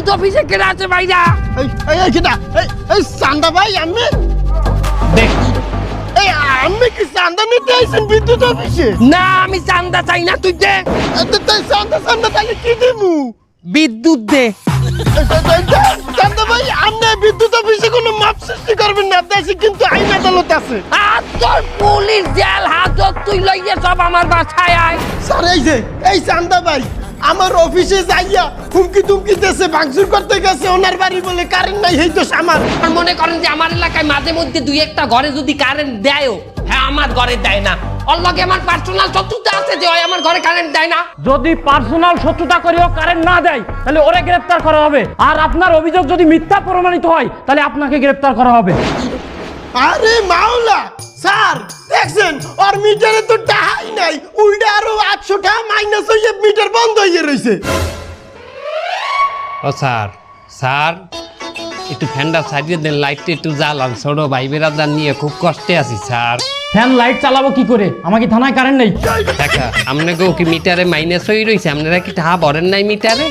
বিদ্যুৎ অফিসে কেনা আছে ভাইরা? এই কেটা এই চান্দা ভাই আমি দেখ এই আমি কি চান্দা নিতে আইছেন বিদ্যুৎ অফিসে? না, আমি চান্দা চাই না, তুই দে তাই চান্দা তাহলে কি দিমু? বিদ্যুৎ দে। চান্দা ভাই আপনি বিদ্যুৎ অফিসে কোনো মাপ সৃষ্টি করবেন না, দেশে কিন্তু আইন আদালত আছে। আর তোর পুলিশ জেল হাজত তুই লইয়ে সব আমার বাসায় আয়। স্যার এই চান্দা ভাই আমার অফিসে যাইয়া হুমকি তুমকি দেশে ভাঙচুর করতে গেছে, ওনার বাড়ি বলে কারেন্ট নাই, এই তো আমার। আর মনে করেন যে আমার এলাকায় মাঝে মধ্যে দুই একটা ঘরে যদি কারেন্ট দেয়ও, হ্যাঁ আমার ঘরে দেয় না, ওর লগে আমার পার্সোনাল শত্রুতা আছে যে ওই আমার ঘরে কারেন্ট দেয় না। যদি পার্সোনাল শত্রুতা করেও কারেন্ট না দেয় তাহলে ওরে গ্রেফতার করা হবে, আর আপনার অভিযোগ যদি মিথ্যা প্রমাণিত হয় তাহলে আপনাকে গ্রেফতার করা হবে। আরে মাওলা স্যার দেখছেন ওর মিটারে তো টাকাই নাই, উল্টা আরো 800 টাকা মাইনাস হয়ে মিটার বন্ধ হয়ে রয়েছে। ও স্যার স্যার একটু ফ্যানটা সারিয়ে দেন, লাইটটা একটু জ্বালান, ছোট ভাই বেরাদার নিয়ে খুব কষ্টে আছি স্যার। ফ্যান লাইট চালাবো কি করে, আমাকে থানায় কারেন্ট নেই। দেখা আপনাকেও কি মিটারে মাইনাস হয়ে রয়েছে? আপনারা কি টাকা ভরেন নাই মিটারে?